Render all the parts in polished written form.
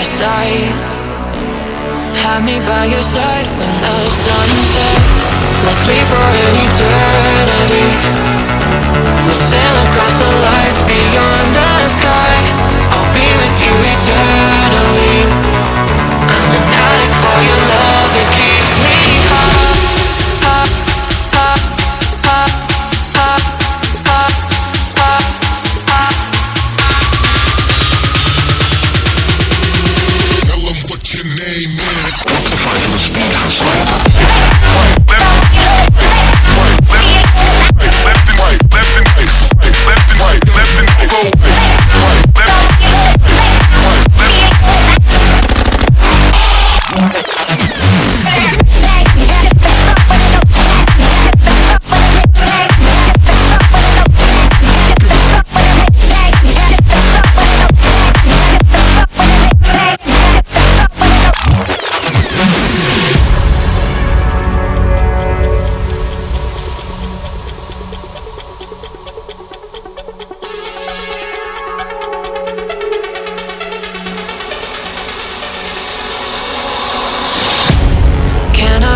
side. Have me by your side when the sun sets. Let's leave for an eternity. We'll sail across the lights beyond the sky. I'll be with you eternally. I'm an addict for your love, it keeps me high.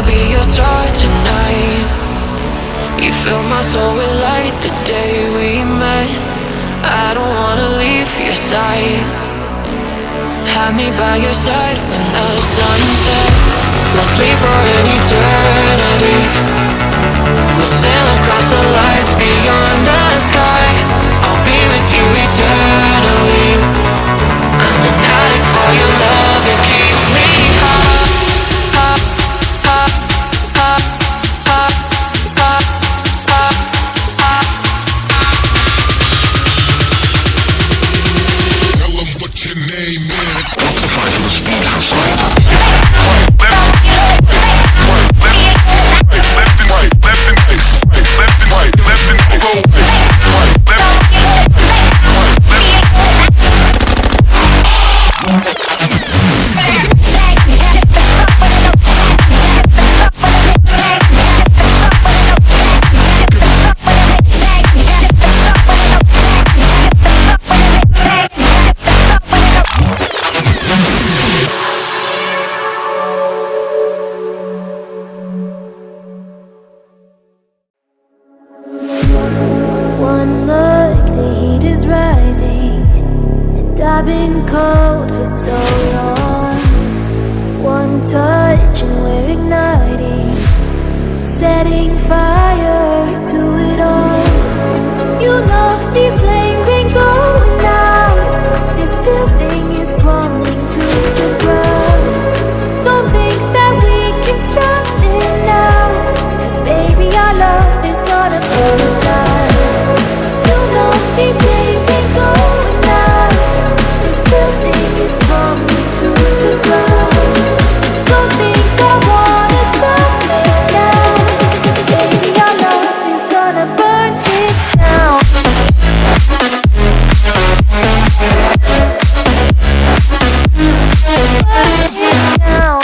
Be your star tonight. You fill my soul with light the day we met. I don't wanna leave your side. Have me by your side when the sun sets. Let's leave for an eternity. We'll sail across the lights beyond the sky. I'll be with you eternally. I'm an addict for your love, it keeps me high. I've been cold for so long. One touch and we're igniting, setting fire to it all. You know these flames ain't going out. This building is crumbling to the ground. Don't think that we can stop it now, 'cause baby our love is gonna burn down. You know these flames ain't going out. Building is coming to the ground. Don't think I wanna stop it now, 'cause baby our love is gonna burn it down. Burn it down.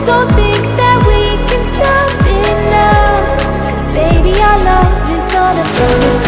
Don't think that we can stop it now, 'cause baby our love is gonna burn.